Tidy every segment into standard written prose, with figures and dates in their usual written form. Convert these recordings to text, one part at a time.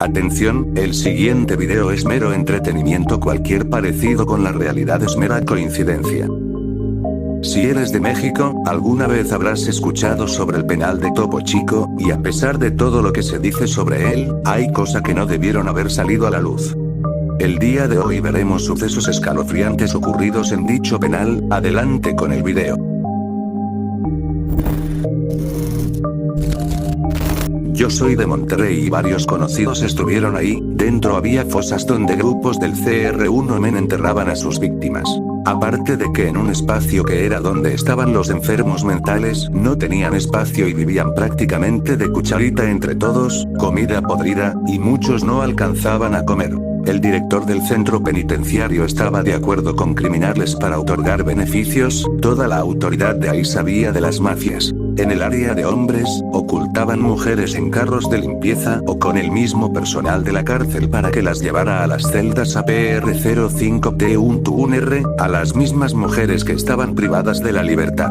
Atención, el siguiente video es mero entretenimiento, cualquier parecido con la realidad es mera coincidencia. Si eres de México, alguna vez habrás escuchado sobre el penal de Topo Chico, y a pesar de todo lo que se dice sobre él, hay cosas que no debieron haber salido a la luz. El día de hoy veremos sucesos escalofriantes ocurridos en dicho penal. Adelante con el video. Yo soy de Monterrey y varios conocidos estuvieron ahí. Dentro había fosas donde grupos del CR1 enterraban a sus víctimas. Aparte de que en un espacio que era donde estaban los enfermos mentales, no tenían espacio y vivían prácticamente de cucharita entre todos, comida podrida, y muchos no alcanzaban a comer. El director del centro penitenciario estaba de acuerdo con criminales para otorgar beneficios. Toda la autoridad de ahí sabía de las mafias. En el área de hombres, ocultaban mujeres en carros de limpieza o con el mismo personal de la cárcel para que las llevara a las celdas APR05T1R, a las mismas mujeres que estaban privadas de la libertad.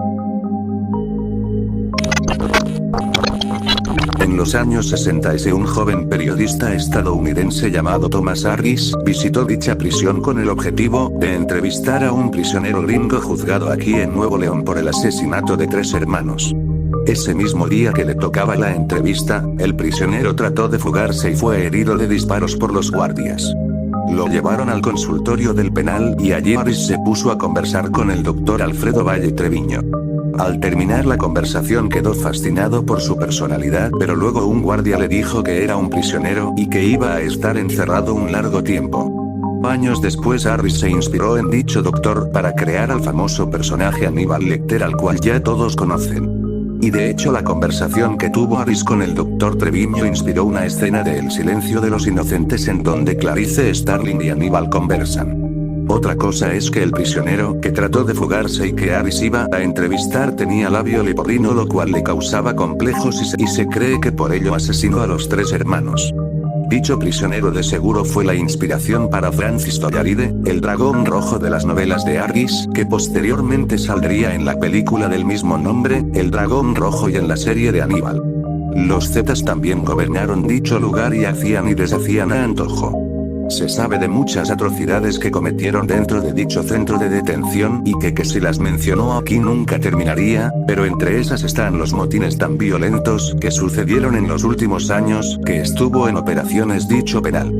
En los años 60 un joven periodista estadounidense llamado Thomas Harris visitó dicha prisión con el objetivo de entrevistar a un prisionero gringo juzgado aquí en Nuevo León por el asesinato de 3 hermanos. Ese mismo día que le tocaba la entrevista, el prisionero trató de fugarse y fue herido de disparos por los guardias. Lo llevaron al consultorio del penal y allí Harris se puso a conversar con el doctor Alfredo Valle Treviño. Al terminar la conversación quedó fascinado por su personalidad, pero luego un guardia le dijo que era un prisionero y que iba a estar encerrado un largo tiempo. Años después Harris se inspiró en dicho doctor para crear al famoso personaje Aníbal Lecter, al cual ya todos conocen. Y de hecho la conversación que tuvo Harris con el doctor Treviño inspiró una escena de El silencio de los inocentes en donde Clarice Starling y Aníbal conversan. Otra cosa es que el prisionero que trató de fugarse y que Harris iba a entrevistar tenía labio leporino, lo cual le causaba complejos y se cree que por ello asesinó a los 3 hermanos. Dicho prisionero de seguro fue la inspiración para Francis Toyaride, el dragón rojo de las novelas de Harris, que posteriormente saldría en la película del mismo nombre, El dragón rojo, y en la serie de Aníbal. Los Zetas también gobernaron dicho lugar y hacían y deshacían a antojo. Se sabe de muchas atrocidades que cometieron dentro de dicho centro de detención y que si las mencionó aquí nunca terminaría, pero entre esas están los motines tan violentos que sucedieron en los últimos años que estuvo en operaciones dicho penal.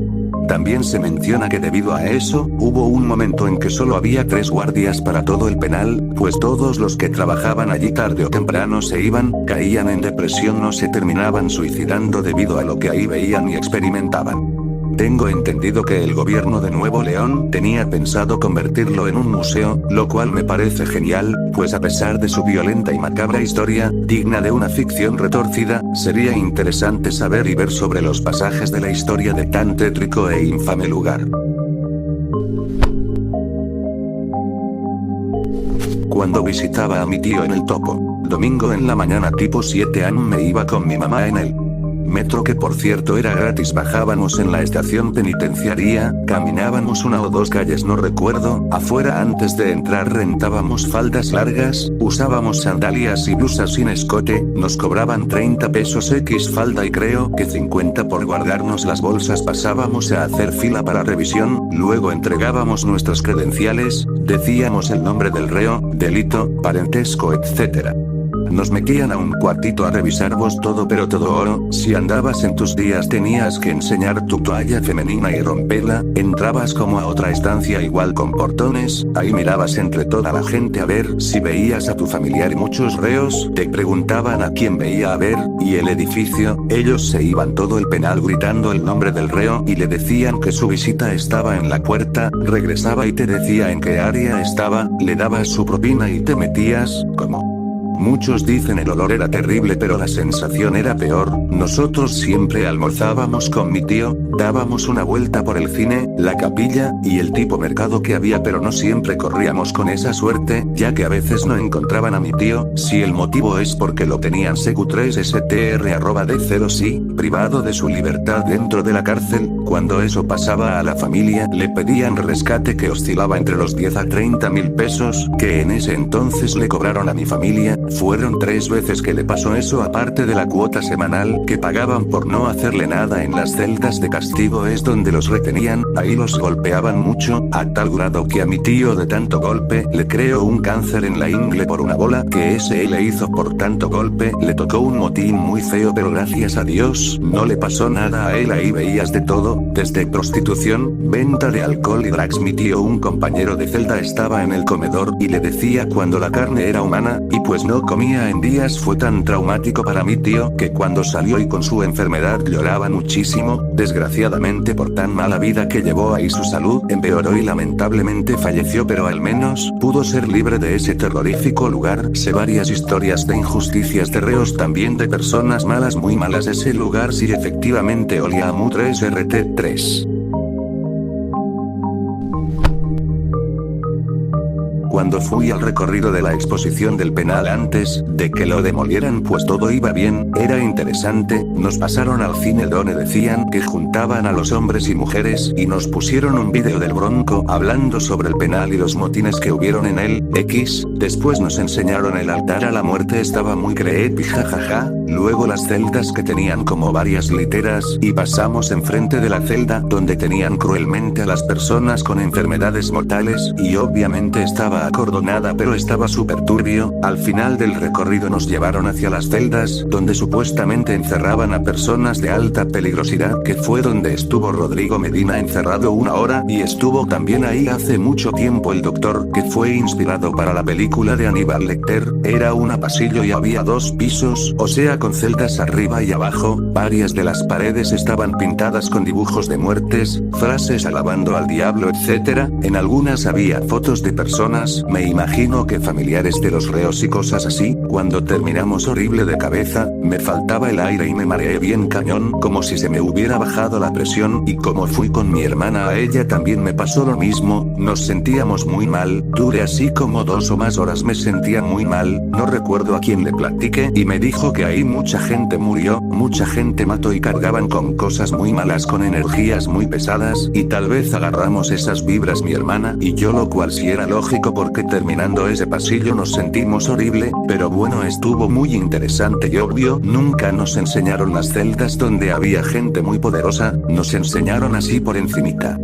También se menciona que debido a eso, hubo un momento en que solo había 3 guardias para todo el penal, pues todos los que trabajaban allí tarde o temprano se iban, caían en depresión o se terminaban suicidando debido a lo que ahí veían y experimentaban. Tengo entendido que el gobierno de Nuevo León tenía pensado convertirlo en un museo, lo cual me parece genial, pues a pesar de su violenta y macabra historia, digna de una ficción retorcida, sería interesante saber y ver sobre los pasajes de la historia de tan tétrico e infame lugar. Cuando visitaba a mi tío en el Topo, domingo en la mañana tipo 7 AM me iba con mi mamá en el metro, que por cierto era gratis. Bajábamos en la estación penitenciaria, caminábamos 1 o 2 calles no recuerdo, afuera antes de entrar rentábamos faldas largas, usábamos sandalias y blusas sin escote, nos cobraban 30 pesos X falda y creo que 50 por guardarnos las bolsas. Pasábamos a hacer fila para revisión, luego entregábamos nuestras credenciales, decíamos el nombre del reo, delito, parentesco, etc. Nos metían a un cuartito a revisarvos todo, pero todo oro. Si andabas en tus días tenías que enseñar tu toalla femenina y romperla. Entrabas como a otra estancia igual con portones, ahí mirabas entre toda la gente a ver si veías a tu familiar y muchos reos te preguntaban a quién veía a ver, y el edificio, ellos se iban todo el penal gritando el nombre del reo y le decían que su visita estaba en la puerta, regresaba y te decía en qué área estaba, le dabas su propina y te metías, como... Muchos dicen el olor era terrible, pero la sensación era peor. Nosotros siempre almorzábamos con mi tío, dábamos una vuelta por el cine, la capilla, y el tipo mercado que había, pero no siempre corríamos con esa suerte, ya que a veces no encontraban a mi tío. Si el motivo es porque lo tenían CQ3STR@D0 sí, privado de su libertad dentro de la cárcel, Cuando eso pasaba a la familia, le pedían rescate que oscilaba entre los 10 a 30 mil pesos, que en ese entonces le cobraron a mi familia. Fueron 3 veces que le pasó eso, aparte de la cuota semanal que pagaban por no hacerle nada en las celdas de castigo, es donde los retenían. Ahí los golpeaban mucho, a tal grado que a mi tío de tanto golpe le creó un cáncer en la ingle por una bola que ese le hizo por tanto golpe. Le tocó un motín muy feo, pero gracias a Dios no le pasó nada a él. Ahí veías de todo, desde prostitución, venta de alcohol y drags. Mi tío, un compañero de celda, estaba en el comedor y le decía cuando la carne era humana, y pues no comía en días. Fue tan traumático para mi tío que cuando salió y con su enfermedad lloraba muchísimo. Desgraciadamente, por tan mala vida que llevó ahí, su salud empeoró y lamentablemente falleció, pero al menos pudo ser libre de ese terrorífico lugar. Sé varias historias de injusticias de reos, también de personas malas, muy malas. Ese lugar sí efectivamente olía a MU 3RT3. Cuando fui al recorrido de la exposición del penal antes de que lo demolieran, pues todo iba bien, era interesante. Nos pasaron al cine donde decían que juntaban a los hombres y mujeres y nos pusieron un vídeo del Bronco hablando sobre el penal y los motines que hubieron en él. Después nos enseñaron el altar a la muerte, estaba muy creepy, jajaja. Luego las celdas que tenían como varias literas y pasamos enfrente de la celda donde tenían cruelmente a las personas con enfermedades mortales y obviamente estaba acordonada, pero estaba súper turbio. Al final del recorrido nos llevaron hacia las celdas donde supuestamente encerraban a personas de alta peligrosidad, que fue donde estuvo Rodrigo Medina encerrado 1 hora, y estuvo también ahí hace mucho tiempo el doctor, que fue inspirado para la película de Aníbal Lecter. Era un pasillo y había 2 pisos, o sea con celdas arriba y abajo. Varias de las paredes estaban pintadas con dibujos de muertes, frases alabando al diablo, etc. En algunas había fotos de personas, me imagino que familiares de los reos y cosas así. Cuando terminamos horrible de cabeza, me faltaba el aire y me mareé bien cañón, como si se me hubiera bajado la presión, y como fui con mi hermana, a ella también me pasó lo mismo. Nos sentíamos muy mal, duré así como 2 o más horas, me sentía muy mal. No recuerdo a quién le platiqué y me dijo que ahí mucha gente murió, mucha gente mató y cargaban con cosas muy malas, con energías muy pesadas, y tal vez agarramos esas vibras mi hermana y yo, lo cual sí era lógico porque terminando ese pasillo nos sentimos horrible. Pero bueno, estuvo muy interesante y obvio. Nunca nos enseñaron las celdas donde había gente muy poderosa, nos enseñaron así por encimita.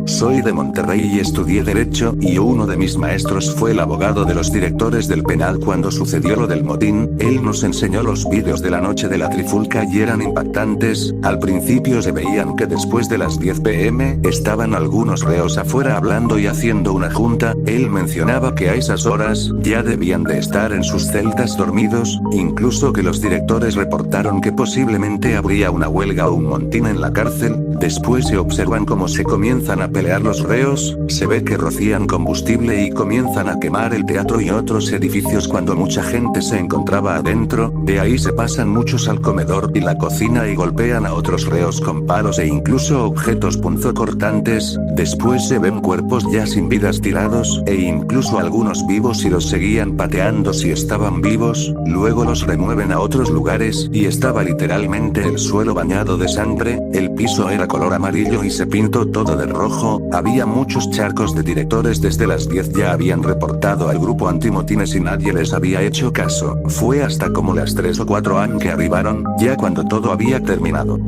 Soy de Monterrey y estudié Derecho, y uno de mis maestros fue el abogado de los directores del penal cuando sucedió lo del motín. Él nos enseñó los vídeos de la noche de la trifulca y eran impactantes. Al principio se veían que después de las 10 p.m. estaban algunos reos afuera hablando y haciendo una junta. Él mencionaba que a esas horas ya debían de estar en sus celdas dormidos, incluso que los directores reportaron que posiblemente habría una huelga o un motín en la cárcel. Después se observan cómo se comienzan a pelear los reos, se ve que rocían combustible y comienzan a quemar el teatro y otros edificios cuando mucha gente se encontraba adentro. De ahí se pasan muchos al comedor y la cocina y golpean a otros reos con palos e incluso objetos punzocortantes. Después se ven cuerpos ya sin vidas tirados, e incluso algunos vivos, y los seguían pateando si estaban vivos. Luego los remueven a otros lugares y estaba literalmente el suelo bañado de sangre. El piso era color amarillo y se pintó todo de rojo. Había muchos charcos de directores. Desde las 10 ya habían reportado al grupo antimotines y nadie les había hecho caso. Fue hasta como las 3 o 4 a.m. que arribaron, ya cuando todo había terminado.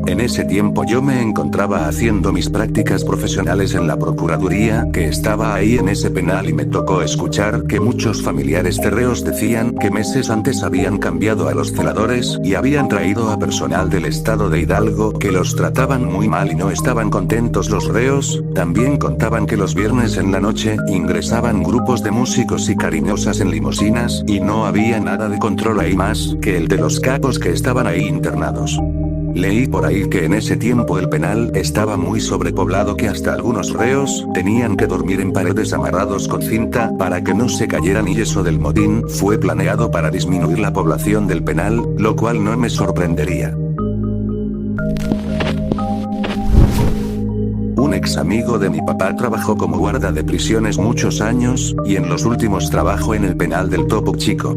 En ese tiempo yo me encontraba haciendo mis prácticas profesionales en la procuraduría que estaba ahí en ese penal, y me tocó escuchar que muchos familiares de reos decían que meses antes habían cambiado a los celadores y habían traído a personal del estado de Hidalgo que los trataban muy mal y no estaban contentos los reos. También contaban que los viernes en la noche ingresaban grupos de músicos y cariñosas en limusinas y no había nada de control ahí más que el de los capos que estaban ahí internados. Leí por ahí que en ese tiempo el penal estaba muy sobrepoblado, que hasta algunos reos tenían que dormir en paredes amarrados con cinta para que no se cayeran, y eso del motín fue planeado para disminuir la población del penal, lo cual no me sorprendería. Un ex amigo de mi papá trabajó como guarda de prisiones muchos años, y en los últimos trabajó en el penal del Topo Chico.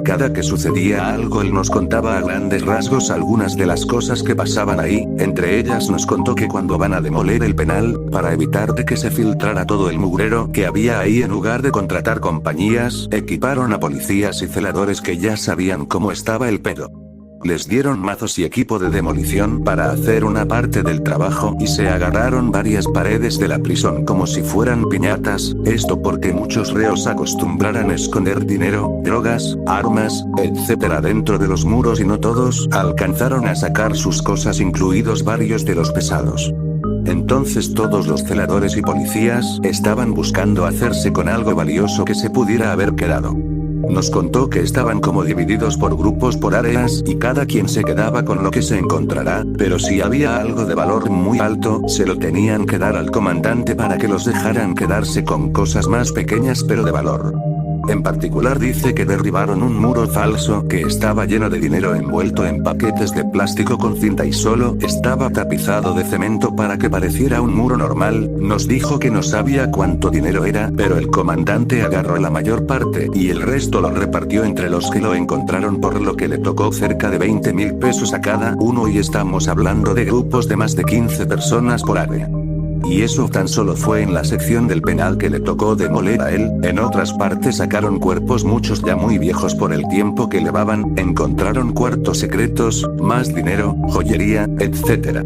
Cada que sucedía algo él nos contaba a grandes rasgos algunas de las cosas que pasaban ahí, entre ellas nos contó que cuando van a demoler el penal, para evitar de que se filtrara todo el mugrero que había ahí, en lugar de contratar compañías, equiparon a policías y celadores que ya sabían cómo estaba el pedo. Les dieron mazos y equipo de demolición para hacer una parte del trabajo y se agarraron varias paredes de la prisión como si fueran piñatas, esto porque muchos reos acostumbraran a esconder dinero, drogas, armas, etc. dentro de los muros y no todos alcanzaron a sacar sus cosas, incluidos varios de los pesados. Entonces todos los celadores y policías estaban buscando hacerse con algo valioso que se pudiera haber quedado. Nos contó que estaban como divididos por grupos, por áreas, y cada quien se quedaba con lo que se encontrará, pero si había algo de valor muy alto, se lo tenían que dar al comandante para que los dejaran quedarse con cosas más pequeñas pero de valor. En particular dice que derribaron un muro falso que estaba lleno de dinero envuelto en paquetes de plástico con cinta y solo estaba tapizado de cemento para que pareciera un muro normal. Nos dijo que no sabía cuánto dinero era, pero el comandante agarró la mayor parte y el resto lo repartió entre los que lo encontraron, por lo que le tocó cerca de 20.000 pesos a cada uno, y estamos hablando de grupos de más de 15 personas por área. Y eso tan solo fue en la sección del penal que le tocó demoler a él. En otras partes sacaron cuerpos, muchos ya muy viejos por el tiempo que llevaban, encontraron cuartos secretos, más dinero, joyería, etc.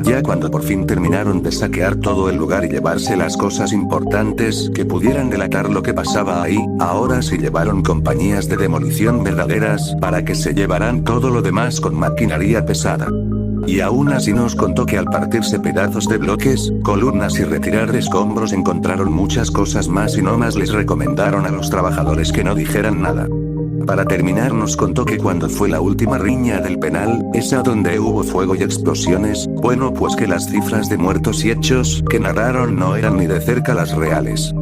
Ya cuando por fin terminaron de saquear todo el lugar y llevarse las cosas importantes que pudieran delatar lo que pasaba ahí, ahora sí llevaron compañías de demolición verdaderas para que se llevaran todo lo demás con maquinaria pesada. Y aún así nos contó que al partirse pedazos de bloques, columnas y retirar escombros encontraron muchas cosas más, y no más les recomendaron a los trabajadores que no dijeran nada. Para terminar nos contó que cuando fue la última riña del penal, esa donde hubo fuego y explosiones, bueno, pues que las cifras de muertos y hechos que narraron no eran ni de cerca las reales.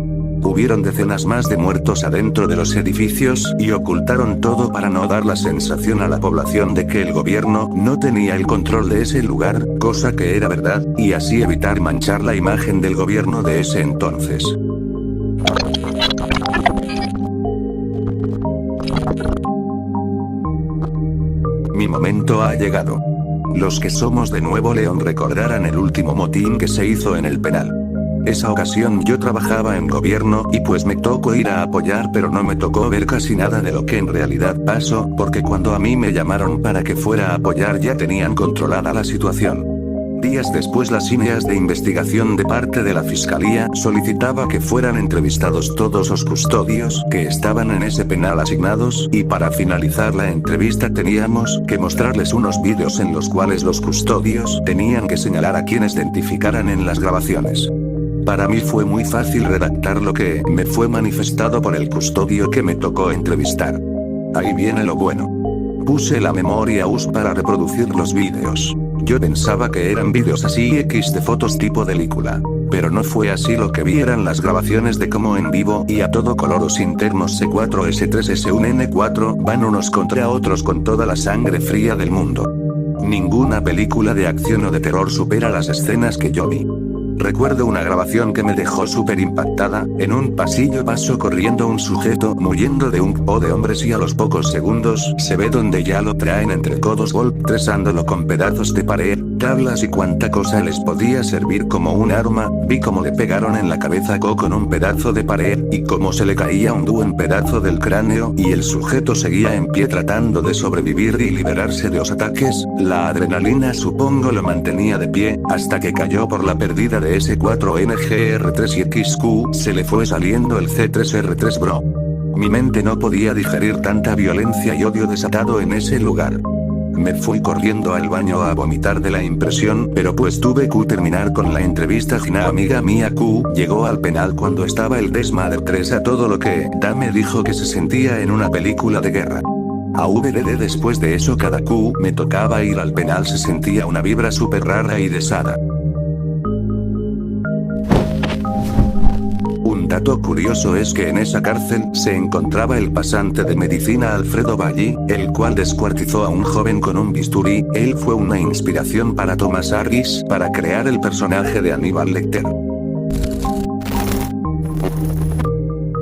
Hubieron decenas más de muertos adentro de los edificios, y ocultaron todo para no dar la sensación a la población de que el gobierno no tenía el control de ese lugar, cosa que era verdad, y así evitar manchar la imagen del gobierno de ese entonces. Mi momento ha llegado. Los que somos de Nuevo León recordarán el último motín que se hizo en el penal. Esa ocasión yo trabajaba en gobierno y pues me tocó ir a apoyar, pero no me tocó ver casi nada de lo que en realidad pasó, porque cuando a mí me llamaron para que fuera a apoyar ya tenían controlada la situación. Días después las líneas de investigación de parte de la fiscalía solicitaba que fueran entrevistados todos los custodios que estaban en ese penal asignados, y para finalizar la entrevista teníamos que mostrarles unos vídeos en los cuales los custodios tenían que señalar a quienes identificaran en las grabaciones. Para mí fue muy fácil redactar lo que me fue manifestado por el custodio que me tocó entrevistar. Ahí viene lo bueno. Puse la memoria US para reproducir los vídeos. Yo pensaba que eran vídeos así X de fotos tipo película. Pero no fue así, lo que vi eran las grabaciones de cómo en vivo y a todo color los internos C4 S3 S1 N4 van unos contra otros con toda la sangre fría del mundo. Ninguna película de acción o de terror supera las escenas que yo vi. Recuerdo una grabación que me dejó súper impactada. En un pasillo pasó corriendo un sujeto muriendo de un grupo de hombres y a los pocos segundos se ve donde ya lo traen entre codos golpeándolo con pedazos de pared, tablas y cuanta cosa les podía servir como un arma. Vi cómo le pegaron en la cabeza con un pedazo de pared y cómo se le caía un buen pedazo del cráneo, y el sujeto seguía en pie tratando de sobrevivir y liberarse de los ataques. La adrenalina supongo lo mantenía de pie, hasta que cayó por la pérdida de S4NGR3 y XQ, se le fue saliendo el C3R3 bro. Mi mente no podía digerir tanta violencia y odio desatado en ese lugar. Me fui corriendo al baño a vomitar de la impresión, pero pues tuve que terminar con la entrevista. Una amiga mía Q llegó al penal cuando estaba el desmadre 3 a todo lo que da, me dijo que se sentía en una película de guerra. AVDD después de eso cada Q me tocaba ir al penal se sentía una vibra súper rara y desada. Un dato curioso es que en esa cárcel se encontraba el pasante de medicina Alfredo Ballí, el cual descuartizó a un joven con un bisturí. Él fue una inspiración para Thomas Harris para crear el personaje de Aníbal Lecter.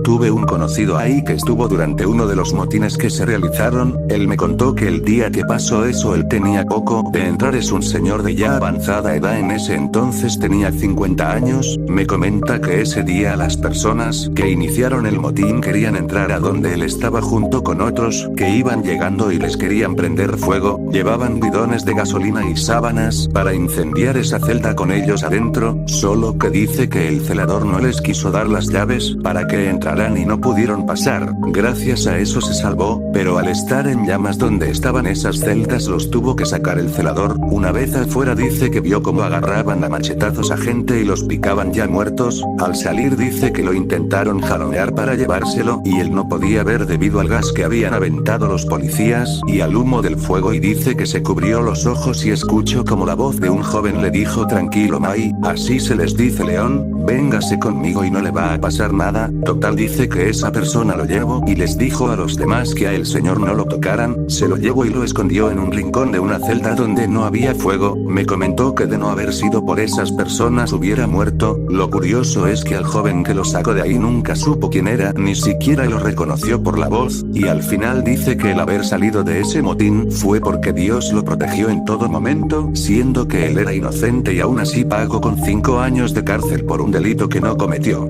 Tuve un conocido ahí que estuvo durante uno de los motines que se realizaron, él me contó que el día que pasó eso él tenía poco de entrar, es un señor de ya avanzada edad, en ese entonces tenía 50 años, me comenta que ese día las personas que iniciaron el motín querían entrar a donde él estaba junto con otros que iban llegando y les querían prender fuego, llevaban bidones de gasolina y sábanas para incendiar esa celda con ellos adentro, solo que dice que el celador no les quiso dar las llaves para que entraran y no pudieron pasar, gracias a eso se salvó, pero al estar en llamas donde estaban esas celdas los tuvo que sacar el celador, una vez afuera dice que vio cómo agarraban a machetazos a gente y los picaban ya muertos, al salir dice que lo intentaron jalonear para llevárselo y él no podía ver debido al gas que habían aventado los policías y al humo del fuego, y dice que se cubrió los ojos y escuchó como la voz de un joven le dijo: tranquilo Mai, así se les dice León, véngase conmigo y no le va a pasar nada, total dice que esa persona lo llevó y les dijo a los demás que a el señor no lo tocaran, se lo llevó y lo escondió en un rincón de una celda donde no había fuego, me comentó que de no haber sido por esas personas hubiera muerto, lo curioso es que al joven que lo sacó de ahí nunca supo quién era, ni siquiera lo reconoció por la voz, y al final dice que el haber salido de ese motín fue porque Dios lo protegió en todo momento, siendo que él era inocente y aún así pagó con 5 años de cárcel por un delito que no cometió.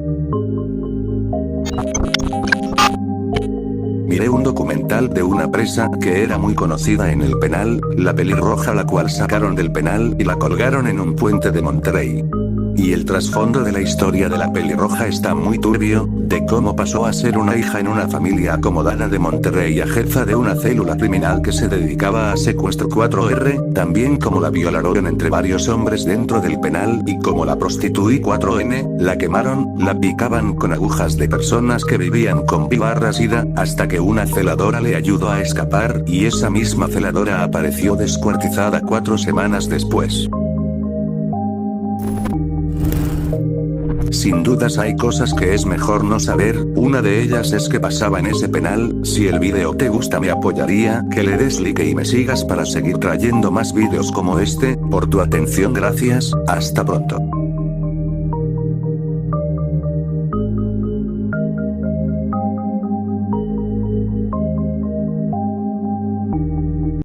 Miré un documental de una presa que era muy conocida en el penal, la pelirroja, la cual sacaron del penal y la colgaron en un puente de Monterrey. Y el trasfondo de la historia de la pelirroja está muy turbio, de cómo pasó a ser una hija en una familia acomodada de Monterrey a jefa de una célula criminal que se dedicaba a secuestro 4R, también como la violaron entre varios hombres dentro del penal y como la prostituí 4N, la quemaron, la picaban con agujas de personas que vivían con /SIDA, hasta que una celadora le ayudó a escapar y esa misma celadora apareció descuartizada 4 semanas después. Sin dudas hay cosas que es mejor no saber, una de ellas es que pasaba en ese penal. Si el video te gusta me apoyaría que le des like y me sigas para seguir trayendo más videos como este. Por tu atención gracias, hasta pronto.